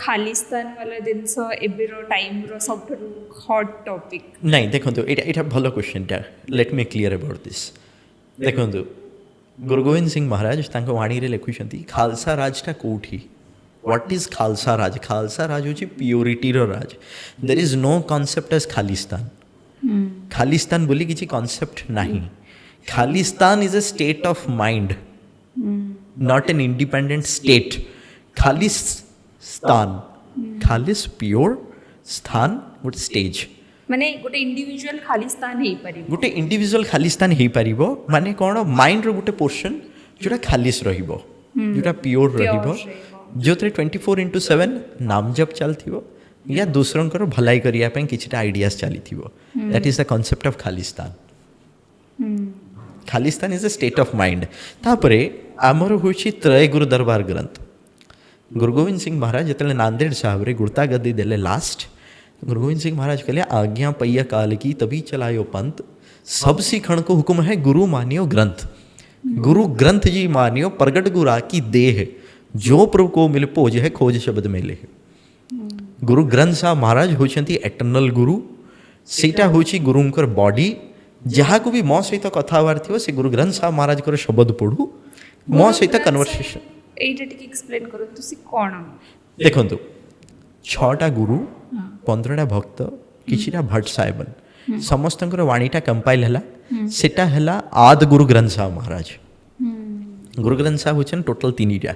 खालिस्तान वाला जिनस एबिरो टाइम रो सब hot topic नहीं देखो एटा भल क्वेश्चनटा let me clear about this देखो गुरु गोविंद सिंह महाराज तांको वाणी रे लिखुछंती खालसा राजटा कोठी व्हाट इज खालसा राज होची प्योरिटी रो राज there is no concept as Khalistan बोली किसी कांसेप्ट नहीं Khalistan is a state of mind not an independent state Khalistan खालिस प्योर स्थान गोटे स्टेज माने गोटे इंडिविजुअल खालिस्तान हे परिबो गोटे इंडिविजुअल खालिस्तान हे परिबो माने कोन माइंड रो गोटे पोर्शन जोटा खालिस रहिबो जोटा प्योर रहिबो जोते 24/7 नाम जप चलथिबो या दूसरंकर भलाई करिया पे किछटा आइडियाज चलीथिबो that is the concept of Khalistan is a state of mind तापरे आमर होछि त्रय गुरु दरबार ग्रंथ गुरु गोविंद सिंह महाराज जितने नांदेड़ साहब रे गुरता गद्दी देले लास्ट गुरु गोविंद सिंह महाराज कहले आज्ञा पैया काल की तभी चलायो पंथ सब सीखण को हुक्म है गुरु मानियो ग्रंथ गुरु ग्रंथ जी मानियो प्रगट गुरा की देह जो प्रभु को मिल पोज है खोज शब्द मेले गुरु ग्रंथ साहब महाराज होचंती एटर्नल गुरु सेटा होची गुरुंकर बॉडी जहाँ को भी मो सहित कथबार थी से गुरु ग्रंथ साहब महाराज को शब्द पढ़ू मो सहित कन्वर्सेशन एटा टिक एक्सप्लेन करो तुसी कोन देखंतु 6टा गुरु 15टा भक्त किछिटा भट्ट साहेबन समस्तंकर वाणीटा कंपाइल हला सेटा हला आद गुरु ग्रंथ साहब महाराज गुरु ग्रंथ साहब होचन टोटल 3टा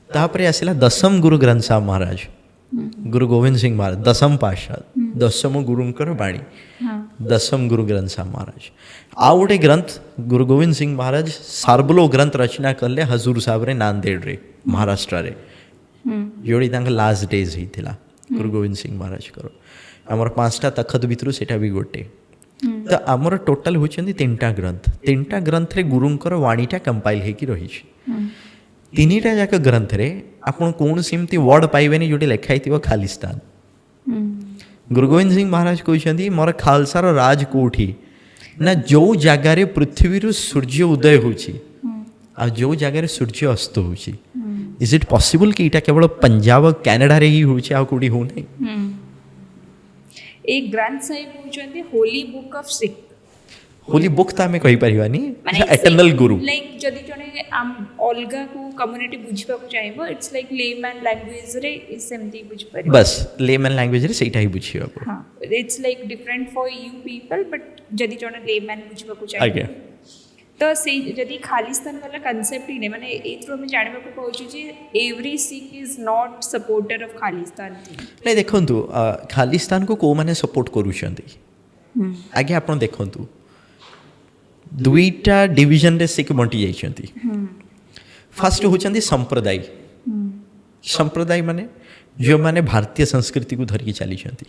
तापरे आसिला दशम गुरु ग्रंथ साहब महाराज गुरु गोविंद सिंह महाराज दशम पातशाह दशम गुरुंकर वाणी दशम गुरु ग्रंथ साहब महाराज आ गोटे ग्रंथ गुरु गोविंद सिंह महाराज सार्बलो ग्रंथ रचना कले हजूर साहब रे नांदेड़ रे महाराष्ट्र रे जोड़ी तांका लास्ट डेज होता गुरु गोविंद सिंह महाराज करो आमर 5टा तखत भितर सेटा भी गोटे तो आमर टोटाल होचंदी 3टा ग्रंथ रे गुरुंकर वाणीटा कंपाइल हेकी रही 3टा जाक ग्रंथ रे आपण कौन सिमती वर्ड पाइबेनी जोटी लिखाई थिबो खालिस्तान गुरु गोविंद सिंह महाराज कहते मोर खालसार राज कोठी ना जो जगार पृथ्वी रु सूर्य उदय होची आ जो जगार सूर्य अस्त होची इज इट पॉसिबल कि इटा केवल पंजाब कनाडा रे ही होची आ कोडी हो नै एक ग्रंथ साहिब होचंदी holy book of Sikh holy book ता में कहि परिवानी एटर्नल गुरु लाइक जदी जने आम अलगा को कम्युनिटी बुझिबा को चाहेबो इट्स लाइक लेमैन लैंग्वेज रे इज सेमती बुझ परिबो बस लेमैन लैंग्वेज रे सेटा ही बुझिबा को हां it's like different for you people but जदी जने लेमैन बुझिबा को चाहेबो तो से जदी खालिस्तान वाला कांसेप्ट ही ने माने एथरो में जानबा को कहू छी every Sikh is not supporter of Khalistan नै देखंतु खालिस्तान को को माने सपोर्ट करू छंती आगे आपण देखंतु 2टा डिवीजन रे सिख बंटी जाइछंती फर्स्ट होचंदी संप्रदाय संप्रदाय माने जो माने भारतीय संस्कृति को धरिकी चली छंती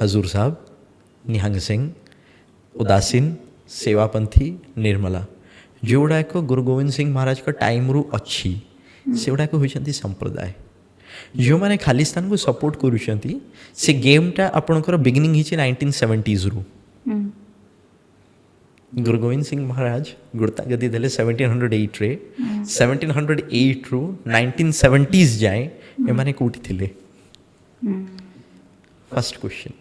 हजूर साहब निहंग सिंह उदासीन सेवापंथी निर्मला जोड़ा को गुरु गोविंद सिंह महाराज का टाइम रु अच्छी सेगुड़ा को होचंती संप्रदाय जो माने खालिस्तान को सपोर्ट करूछंती से गेमटा आपनकर बिगिनिंग हिची 1970s रु गुरु गोविंद सिंह महाराज गुरता गद्दी देले 1708 रे 1708 रु 1970s जाए ए माने कोठी थिले फर्स्ट क्वेश्चन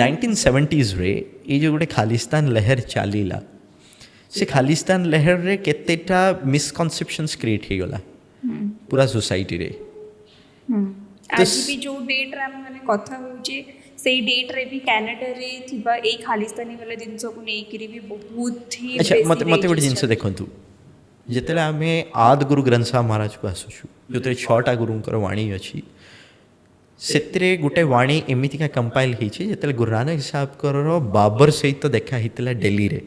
1970s रे ये जो गोटे खालिस्तान लहर चलीला से खालिस्तान लहर रे केतेटा मिसकनसेप्शंस क्रिएट हे गला पूरा सोसाइटी रे आज भी जो डेट रे माने कथा होचे से डेट रे भी कनाडा रे थिबा ए खालिस्तानी वाला जिंस को नै करी भी बहुत ही अच्छा मते गोटे जिंस देखंतु जेतेला आमे आद गुरु ग्रंथ साहब महाराज को आसुछु जोते 6टा गुरुंकर वाणी अछि सेतरे गोटे वाणी एमिति का कंपाइल हिची जेतेले गुरु नानक साहब करो बाबर सहित देखा हितला दिल्ली रे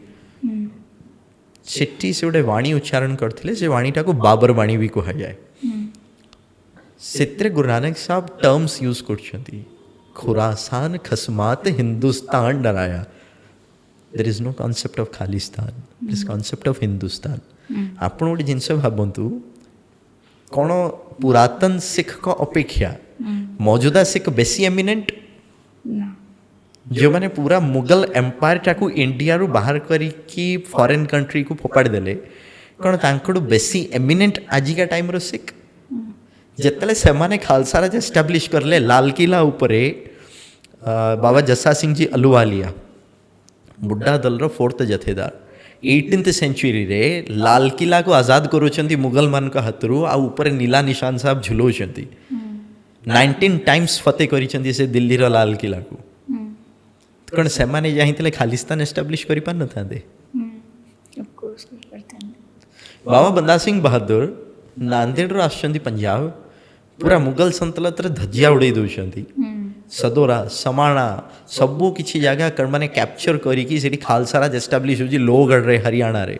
सेठी से गोटे वाणी उच्चारण करथिले से वाणीटा को बाबर वाणी भी कहा जाए सेतरे गुरु नानक साहब टर्म्स यूज करछंती खुरासान खसमात हिंदुस्तान डराया there is no concept of Khalistan there is concept of Hindustan आपण गोटे जिनस भाबंतु कोन पुरातन सिख को अपेक्षा मौजूदा सिख बेसी एमिनेंट जो माने पूरा मुगल एम्पायर टाकू इंडिया रु बाहर करी कि फॉरेन कंट्री को फोपाड़ देले कोन तांकड़ू बेसी एमिनेंट आजिका टाइम रो सिख ଯେତେବେଳେ ସେମାନେ ଖାଲସା ରାଜ ଏଷ୍ଟାବ୍ଲିଶ କଲେ ଲାଲକିଲ୍ଲା ଉପରେ ବାବା ଜସା ସିଂ ଜୀ ଅଲୁୱାଲିଆ ବୁड्ढा ଦଳର ଫୋର୍ଥ ଜଥେଦାର 18th ସେଞ୍ଚୁରୀରେ ଲାଲକିଲ୍ଲାକୁ ଆଜାଦ କରୁଛନ୍ତି ମୁଗଲମାନଙ୍କ ହାତରୁ ଆଉ ଉପରେ ନୀଲା ନିଶାନ ସାହେବ ଝୁଲଉଛନ୍ତି 19 ଟାଇମ୍ସ ଫତେହ କରିଛନ୍ତି ସେ ଦିଲ୍ଲୀର ଲାଲକିଲ୍ଲାକୁ କ'ଣ ସେମାନେ ଚାହିଁଥିଲେ ଖାଲିସ୍ତାନ ଏଷ୍ଟାବ୍ଲିଶ କରିପାରିନଥାନ୍ତେ ବାବା ବନ୍ଦା ସିଂ ବାହାଦୁର ନାନ୍ଦେଡ଼ରୁ ଆସୁଛନ୍ତି ପଞ୍ଜାବ ପୁରା ମୁଗଲ ସନ୍ତଲତର ଧଜିଆ ଉଡ଼େଇ ଦେଉଛନ୍ତି ସଦୋରା ସମାଣା ସବୁ କିଛି ଜାଗା ମାନେ କ୍ୟାପଚର କରିକି ସେଠି ଖାଲସା ରାଜ ଏଷ୍ଟାବ୍ଲିଶ ହେଉଛି ଲୋହଗଡ଼ରେ ହରିୟାଣାରେ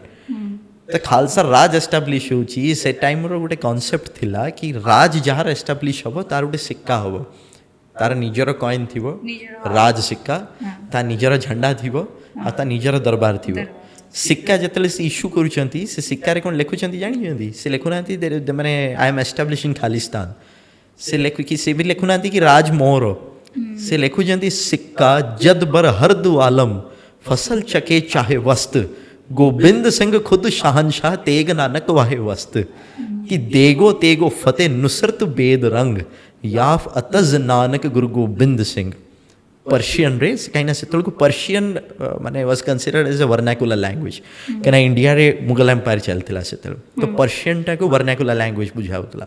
ତ ଖାଲସା ରାଜ ଏଷ୍ଟାବ୍ଲିଶ ହେଉଛି ସେ ଟାଇମ୍ର ଗୋଟେ କନସେପ୍ଟ ଥିଲା କି ରାଜ ଯାହାର ଏଷ୍ଟାବ୍ଲିଶ ହେବ ତାର ଗୋଟେ ସିକ୍କା ହେବ ତାର ନିଜର କଏନ୍ ଥିବ ରାଜ ସିକ୍କା ତା ନିଜର ଝଣ୍ଡା ଥିବ ଆଉ ତା ନିଜର ଦରବାର ଥିବ ସିକ୍କା ଯେତେବେଳେ ସେ ଇସ୍ୟୁ କରୁଛନ୍ତି ସେ ସିକ୍କାରେ କ'ଣ ଲେଖୁଛନ୍ତି ଜାଣିଛନ୍ତି ସେ ଲେଖୁନାହାନ୍ତି ମାନେ ଆଇ ଏମ୍ ଏଷ୍ଟାବ୍ଲିଶିଂ ଖାଲିସ୍ତାନ ସେ ଲେଖିକି ସେ ବି ଲେଖୁନାହାନ୍ତି କି ରାଜ ମୋର ସେ ଲେଖୁଛନ୍ତି ସିକ୍କା ଜଦ बर हर्द आलम फसल चके चाहे वस्त गोबिंद सिंह खुद शहनशाह तेग नानक वाहे वस्त कि देगो तेगो फतेह नुसरत बेद रंग याफ अतज नानक गुरु गोबिंद सिंह पर्शियन रे कहीं ना सेतलको पर्शियन माने was considered as a vernacular language कना इंडिया रे मुगल एम्पायर चलथिला सेतल तो पर्शियन टा को वर्नाकुलर लैंग्वेज बुझाउतला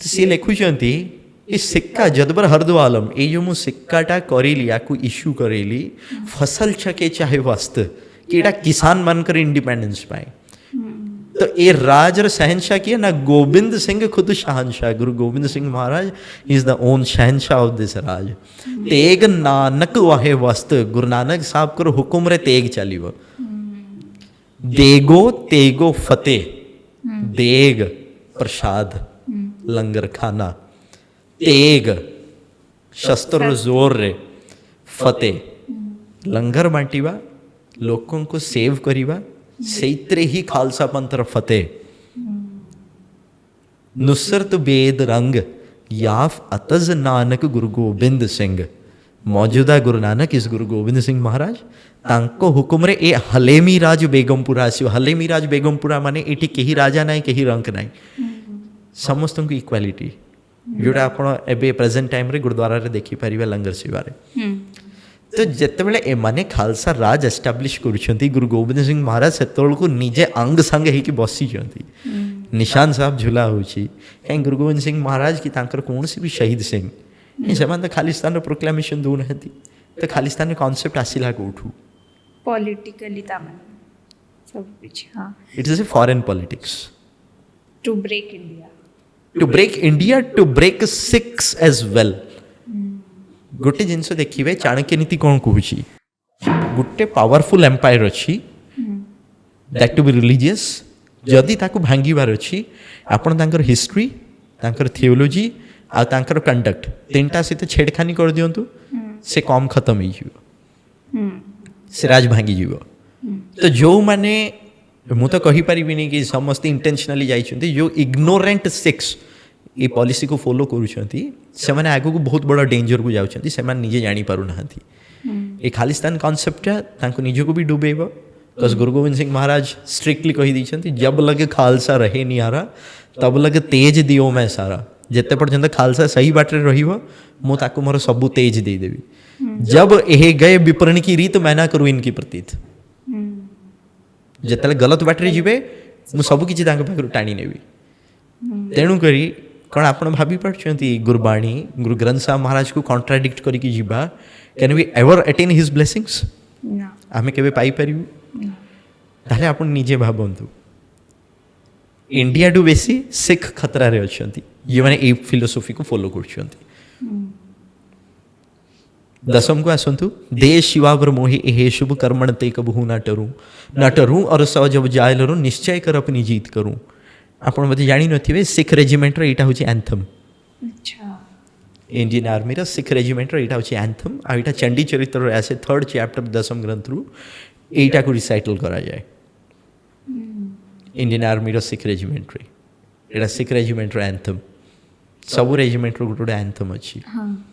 तो सी लिखुचंती ये सिक्का जदबर हरदो आलम ये जो मु सिक्काटा करेली याकू इश्यू करेली फसल छके चाहे वस्त कि एटा किसान मानकर इंडिपेंडेंस पाए तो ये राजर शहनशाह किया ना गोविंद सिंह खुद शहनशाह गुरु गोविंद सिंह महाराज इज द ओन शहनशाह ऑफ दिस राज तेग नानक वाहे वस्त गुरु नानक साहब कर हुकुम रे तेग चलिव देगो तेगो फतेह देग प्रसाद लंगर खाना तेग शस्त्र जोर रे फतेह लंगर बांटिवा लोकों को सेव करिवा सैत्रे ही खालसा पंथर फतेह नुसरत बेद रंग याफ अतज नानक गुरु गोबिंद सिंह मौजूदा गुरु नानक इस गुरु गोबिंद सिंह महाराज तांको हुकुम रे ए हलेमी राज बेगमपुरा आसियो हलेमी राज बेगमपुरा माने एठी केही राजा नाही केही रंक नाही समस्त को इक्वालिटी जोड़ा आपण एबे प्रेजेंट टाइम रे गुरुद्वारा रे देखि परिबे लंगर सेवारे तो जेतेबेले एमाने खालसा राज एस्टाब्लिश करूछंती गुरु गोविंद सिंह महाराज सेतोल को निजे अंग संग हेकी बसी छंती निशान साहब झुला होची कहीं गुरु गोविंद सिंह महाराज की तांकर कोनसी भी शहीद सिंह सेमान तो खालिस्तान रो प्रोक्लेमेशन दो नहती तो खालिस्तान रे कांसेप्ट आसिला कोठू पॉलिटिकली तामन सब कुछ हां it is a foreign politics to break India to break Sikhs as well गोटे जिनस देखिए चाणक्य नीति कौन कहूँ गोटे पावरफुल एम्पायर अच्छी दैट टू बी रिलीजियस जदि ताकू भांगिबार अच्छी आपण तांकर हिस्ट्री तांकर थियोलॉजी आ तांकर कंडक्ट तीनटा सहित छेड़खानी कर दियंतु से कम खत्म हो से राज भांगी जीव तो जो माने मु तो कही परिबिनी कि समस्त इंटेंशनली जाइछंती जो इग्नोरेंट सिक्स ये पॉलिसी को फॉलो करूछंती से माने आगु को बहुत बड़ा डेंजर को जाउछंती से माने निजे जानी पारु नहंती ये खालिस्तान कांसेप्ट तांको निजे को भी डुबेबो कस गुरु गोविंद सिंह महाराज स्ट्रिक्टली कही दीछंती जब लगे खालसा रहे नियारा तब लगे तेज दियो मैं सारा जेते पर्यंत खालसा सही बाटरे रहिबो मु ताको मोर सबु तेज दे देबी जब एहे गए विपरण की रीत मैना करू इनकी प्रतीत जेतेले गलत बाटरे जिबे मु सब किछि तांको पाखरु टाणी नेबी तेणु करी कौन आप भाभी पार्टी गुरबाणी गुरु ग्रंथ साहब महाराज को कॉन्ट्राडिक्ट करके जीवा can we ever attain his blessings आमे केबे पाई परिबु ताले आपण निजे भाबंतु इंडिया डू बेसी सिख खतरा रे अछंती ये माने ए फिलोसॉफी को फॉलो करछंती दसम को आसंतु देश शिवावर मोहि एहे शुभ कर्मण ते कबहु न टरू और सौ जब जायलरू निश्चय कर अपनी जीत करूं आपण मते जानि नथिबे सिख रेजिमेंट रो एटा होची एंथम अच्छा इंडियन आर्मी रो सिख रेजिमेंट रो एटा होची एंथम आ एटा चंडी चरित्र रो ऐसे थर्ड चैप्टर दसम ग्रंथ रु एटा को रिसाइटल करा जाए इंडियन आर्मी रो सिख रेजिमेंट रे एटा सिख रेजिमेंट रो एंथम सब रेजिमेंट रो गुटे एंथम अछि